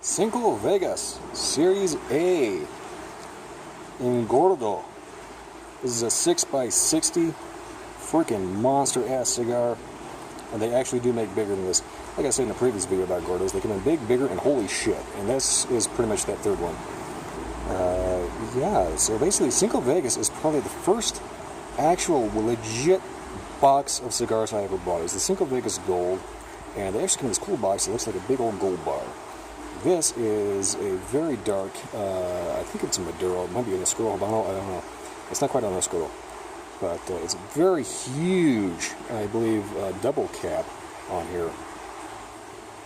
Cinco Vegas Series A in Gordo. This is a 6x60 freaking monster ass cigar, and they actually do make bigger than this. Like I said in the previous video about Gordos, they come in big, bigger, and holy shit. And this is pretty much that third one. Yeah, so basically Cinco Vegas is probably the first actual legit box of cigars I ever bought. It was the Cinco Vegas Gold, and they actually come in this cool box that looks like a big old gold bar. This is a very dark, I think it's a Maduro, it might be an Oscuro Habano, I don't know. It's not quite an Oscuro, but it's a very huge, I believe, double cap on here.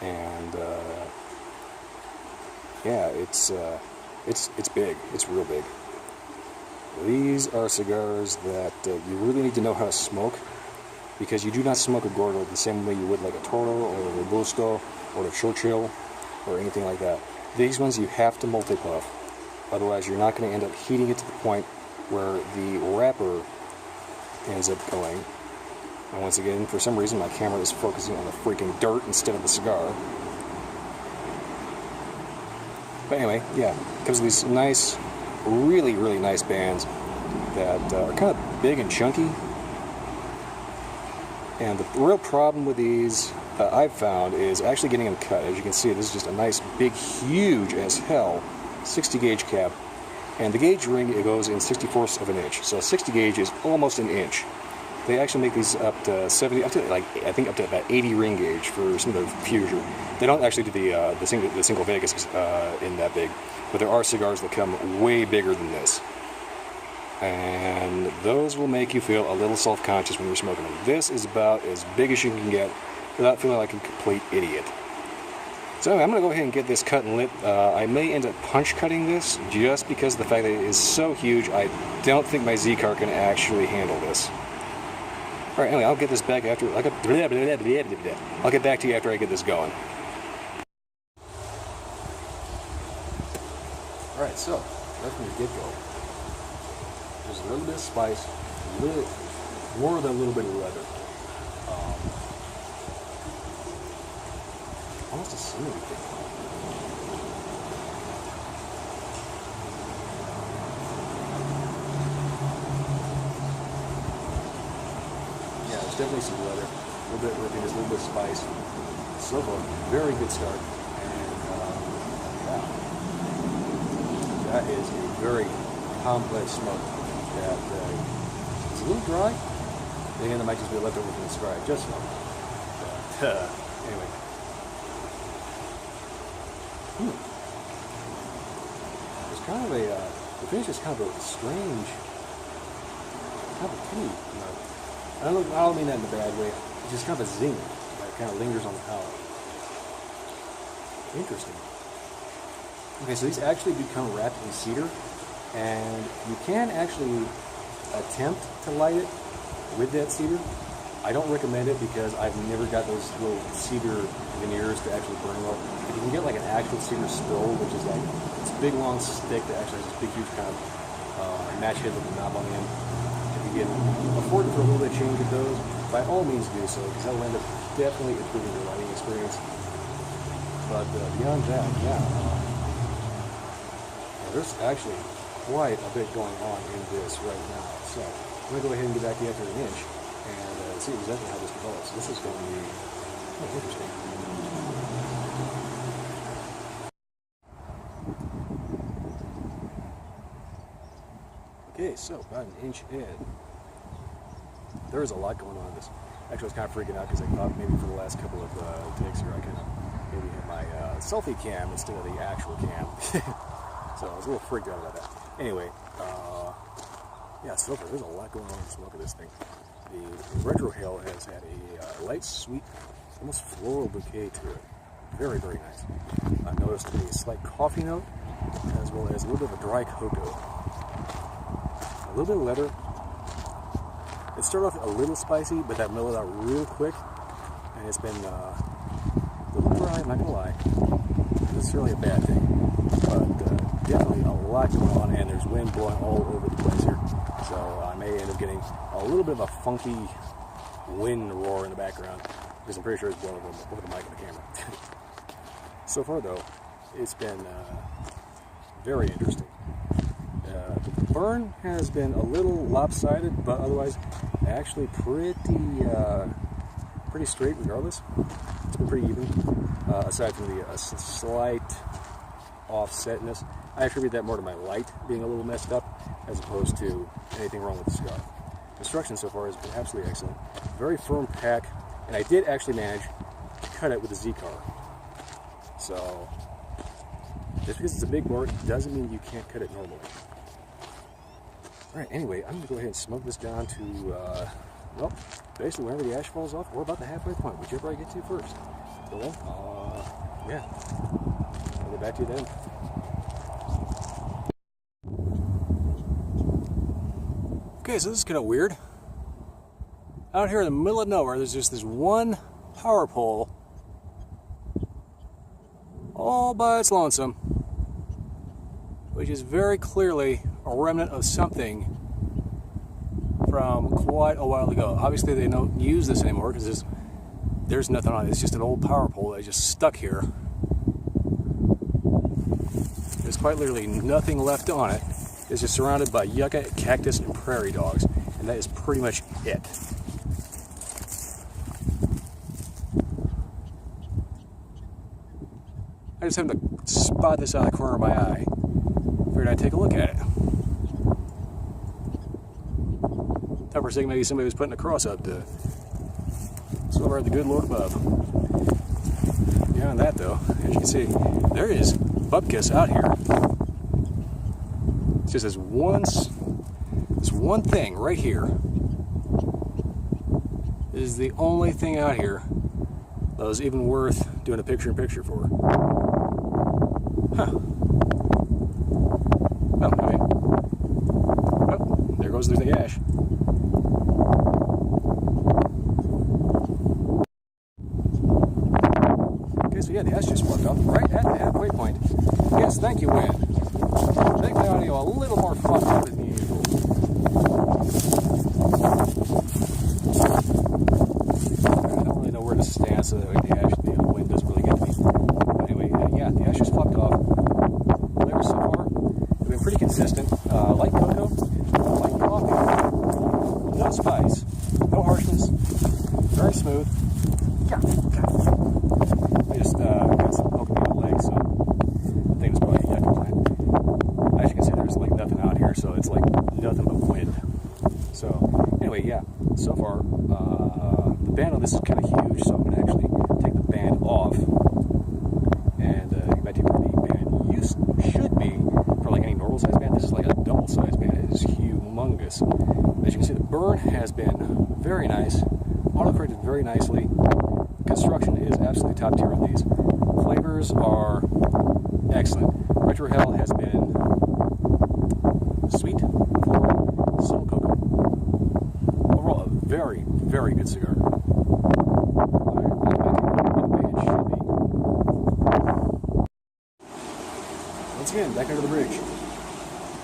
And yeah, it's big. It's real big. These are cigars that you really need to know how to smoke, because you do not smoke a Gordo the same way you would like a Toro or a Robusto or a Churchill or anything like that. These ones you have to multi-puff, otherwise you're not going to end up heating it to the point where the wrapper ends up going. And once again, for some reason, my camera is focusing on the freaking dirt instead of the cigar. But anyway, yeah, comes with these nice, really, really nice bands that are kind of big and chunky. And the real problem with these I've found is actually getting them cut. As you can see, this is just a nice, big, huge as hell 60 gauge cap. And the gauge ring, it goes in 64ths of an inch. So a 60 gauge is almost an inch. They actually make these up to 70, up to like, I think up to about 80 ring gauge for some of the fusion. They don't actually do the Cinco Vegas in that big, but there are cigars that come way bigger than this. And those will make you feel a little self-conscious when you're smoking them. This is about as big as you can get without feeling like a complete idiot. So anyway, I'm going to go ahead and get this cut and lit. I may end up punch cutting this just because of the fact that it is so huge. I don't think my Cigar can actually handle this. Alright, anyway, I'll get this back after. I'll get back to you after I get this going. Alright, so right from the get-go, there's a little bit of spice, a little more than a little bit of leather. Almost a cinnamon thing. Yeah, there's definitely some leather, a little bit of earthiness, a little bit of spice. So far, very good start. And yeah, that is a very complex smoke. That it's a little dry. Again, it might just be a leftover from the cigar I just smoked. But anyway. It's kind of a, the finish is kind of a strange, kind of a tinny note. I don't mean that in a bad way. It's just kind of a zing that kind of lingers on the palate. Interesting. Okay, so these actually become wrapped in cedar, and you can actually attempt to light it with that cedar. I don't recommend it because I've never got those little cedar veneers to actually burn up. If you can get like an actual cedar stove, which is like it's a big long stick that actually has this big huge kind of match head with a knob on the end. If you can afford it for a little bit of change with those, by all means do so, because that will end up definitely improving your lighting experience. But beyond that, yeah, there's actually quite a bit going on in this right now. So I'm going to go ahead and get back to you after an inch and see exactly how this develops. This is going to be interesting. Okay, so about an inch in. There's a lot going on in this. Actually, I was kind of freaking out because I thought maybe for the last couple of takes here I kind of maybe had my selfie cam instead of the actual cam. So I was a little freaked out about that. Anyway, yeah, so far there's a lot going on in the smoke of this thing. The retro hail has had a light, sweet, almost floral bouquet to it. Very, very nice. I noticed a slight coffee note, as well as a little bit of a dry cocoa. A little bit of leather. It started off a little spicy, but that mellowed out real quick. And it's been a little dry, I'm not going to lie. Not necessarily a bad thing. But definitely a lot going on, and there's wind blowing all over the place here. So I may end up getting a little bit of a funky wind roar in the background, because I'm pretty sure it's blowing over the mic and the camera. So far though, it's been very interesting. The burn has been a little lopsided, but otherwise actually pretty straight regardless. It's been pretty even, aside from the slight offsetness. I attribute that more to my light being a little messed up as opposed to anything wrong with the cigar. Construction so far has been absolutely excellent. Very firm pack, and I did actually manage to cut it with a Cigar. So, just because it's a big bore doesn't mean you can't cut it normally. Alright, anyway, I'm going to go ahead and smoke this down to, well, basically whenever the ash falls off, or about the halfway point, whichever I get to first. So, yeah, I'll get back to you then. Okay, so this is kind of weird. Out here in the middle of nowhere, there's just this one power pole all by its lonesome, which is very clearly a remnant of something from quite a while ago. Obviously they don't use this anymore because there's nothing on it. It's just an old power pole that just stuck here. There's quite literally nothing left on it. It's just surrounded by yucca, cactus, and prairie dogs, and that is pretty much it. I just happened to spot this out of the corner of my eye. Figured I'd take a look at it. Thought for a second maybe somebody was putting a cross up to celebrate the good Lord above. Beyond that though, as you can see, there is bupkis out here. It's just this one thing right here. This is the only thing out here that was even worth doing a picture-in-picture for. Huh. Well, I mean, oh, there goes the ash. Okay, so yeah, the ash just walked off right at the halfway point. Yes, thank you, Win. Make my audio a little more fucked up than usual. I don't really know where to stand so that way the ash, the wind doesn't really get to me. Anyway, yeah, the ash just flopped off. Flavors so far have been pretty consistent. Light cocoa, light coffee, no spice, no harshness, very smooth. Yeah, okay. I just got some poking me in the leg, so I think it's probably a yucca plant. As you can see, there's like nothing out here, so it's like nothing but wind. So anyway, yeah, so far the band on this is kind of huge, so I'm going to actually take the band off and get back to where the band should be for like any normal size band. This is like a double size band. It is humongous. As you can see, the burn has been very nice, auto-corrected very nicely. Construction is absolutely top tier on these. Flavors are excellent. Retro Hell has been sweet, floral, subtle cocoa. Overall, a very, very good cigar. Once again, back under the bridge.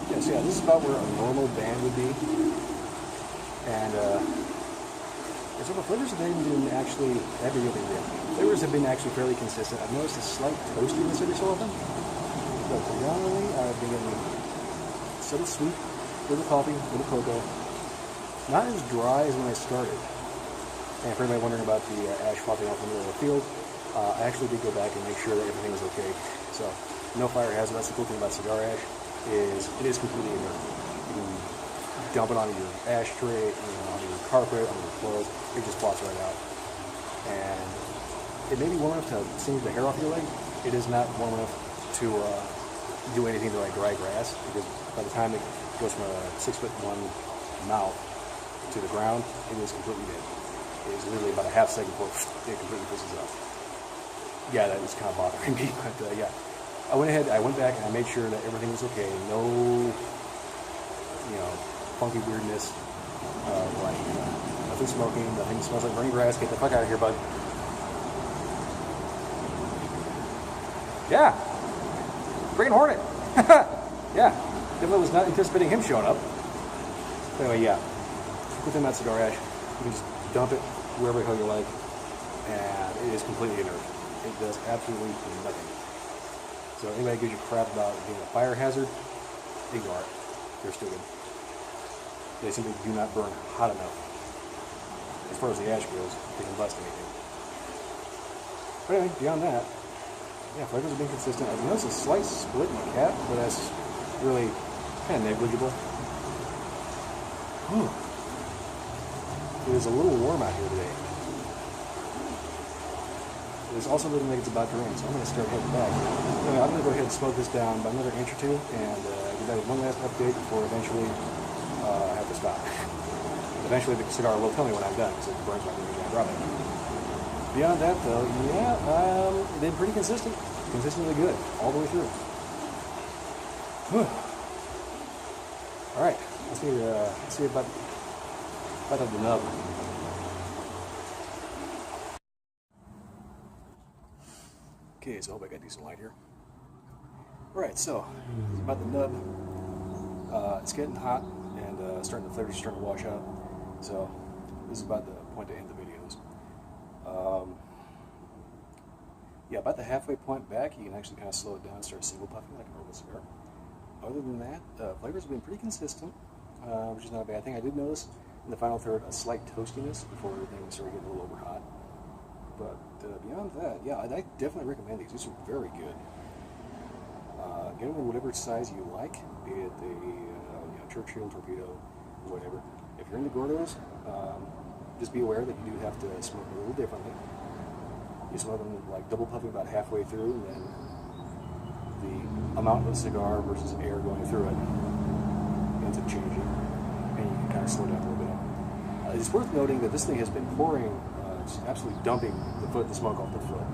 Yes, yeah, this is about where a normal band would be. And so the flavors have been actually flavors have been actually fairly consistent. I've noticed a slight toastiness every so often, but predominantly I've been getting subtle sweet, little coffee, little cocoa. Not as dry as when I started. And for anybody wondering about the ash flopping off in the middle of the field, I actually did go back and make sure that everything was okay. So no fire hazard. That's the cool thing about cigar ash is it is completely inert. You can dump it onto your ashtray, onto your carpet, onto your clothes. It just flops right out. And it may be warm enough to singe the hair off your leg. It is not warm enough to do anything to like dry grass, because by the time it goes from a 6'1" mouth to the ground, it is completely dead. It is literally about a half second before it completely pisses off. Yeah, that was kind of bothering me, but yeah. I went back and I made sure that everything was okay. No, funky weirdness, nothing smoking, nothing smells like burning grass. Get the fuck out of here, bud. Yeah, freaking hornet. Yeah, definitely was not anticipating him showing up. But anyway, yeah, good thing about cigar ash, you can just dump it wherever the hell you like, and it is completely inert. It does absolutely nothing. So So anybody gives you crap about being a fire hazard, ignore it. They're still good. They simply do not burn hot enough. As far as the ash goes, to combust anything. But anyway, beyond that, yeah, flavors have been consistent. I've noticed a slight split in the cap, but that's really kind of negligible. Whew. It is a little warm out here today. It also looking like it's about to rain, so I'm going to start heading back. Anyway, I'm going to go ahead and smoke this down by another inch or two, and give that one last update before eventually I have to stop. Eventually the cigar will tell me when I'm done, because it burns my fingers when I drop it. Beyond that, though, yeah, they've been pretty consistent. Consistently good, all the way through. Alright, let's see about the nub. Okay, so I hope I got decent light here. Alright, so about the nub. It's getting hot and the flavor's starting to wash out. So this is about the point to end the videos. Yeah, about the halfway point back, you can actually kind of slow it down and start single puffing like a normal cigar. Other than that, flavors have been pretty consistent, which is not a bad thing. I did notice in the final third a slight toastiness before everything started getting a little over hot. But beyond that, yeah, I definitely recommend these. These are very good. Get them in whatever size you like, be it the Churchill, Torpedo, whatever. If you're into Gordos, just be aware that you do have to smoke a little differently. You smoke them like double puffing about halfway through, and then the amount of cigar versus air going through it ends up changing, and you can kind of slow down a little bit. It's worth noting that this thing has been pouring, just absolutely dumping the smoke off the foot.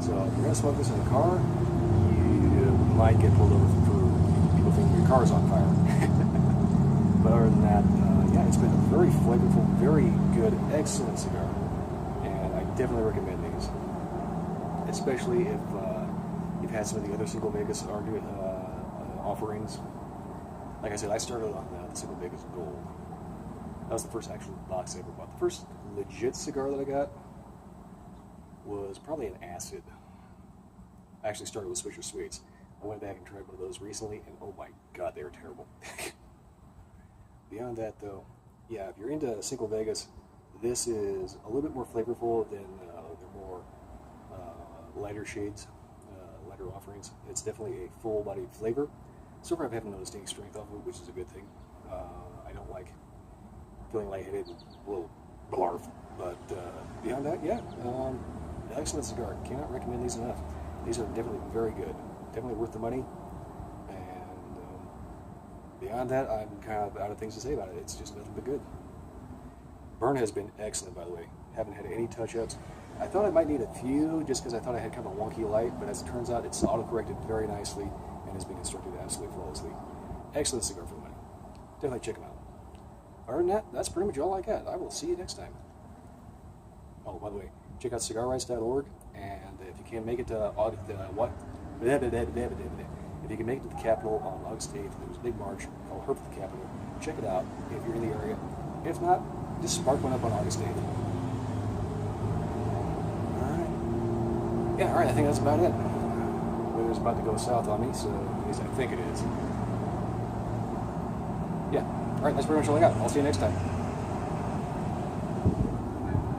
So if you're going to smoke this in a car, you might get pulled over for people thinking your car's on fire. But other than that, yeah, it's been a very flavorful, very good, excellent cigar, and I definitely recommend these, especially if you've had some of the other Cinco Vegas offerings. Like I said, I started on the Cinco Vegas Gold. That was the first actual box I ever bought. The first legit cigar that I got was probably an acid. I actually started with Swisher Sweets. I went back and tried one of those recently, and oh my god, they were terrible. Beyond that, though, yeah, if you're into Cinco Vegas, this is a little bit more flavorful than their more lighter shades, lighter offerings. It's definitely a full-bodied flavor. So far, I haven't noticed any strength off of it, which is a good thing. I don't like feeling lightheaded and a little blarf. But beyond that, yeah, excellent cigar. Cannot recommend these enough. These are definitely very good. Definitely worth the money. And beyond that, I'm kind of out of things to say about it. It's just nothing but good. Burn has been excellent, by the way. Haven't had any touch-ups. I thought I might need a few just because I thought I had kind of a wonky light, but as it turns out, it's auto-corrected very nicely and has been constructed absolutely flawlessly. Excellent cigar for the money. Definitely check them out. Other than that, that's pretty much all I got. I will see you next time. Oh, by the way, check out cigarrights.org, and if you can make it to if you can make it to the Capitol on August 8th, there's a big march called Herb for the Capitol. Check it out if you're in the area. If not, just spark one up on August 8th. Alright. Yeah, alright, I think that's about it. Weather's about to go south on me, so at least I think it is. Yeah, alright, that's pretty much all I got. I'll see you next time.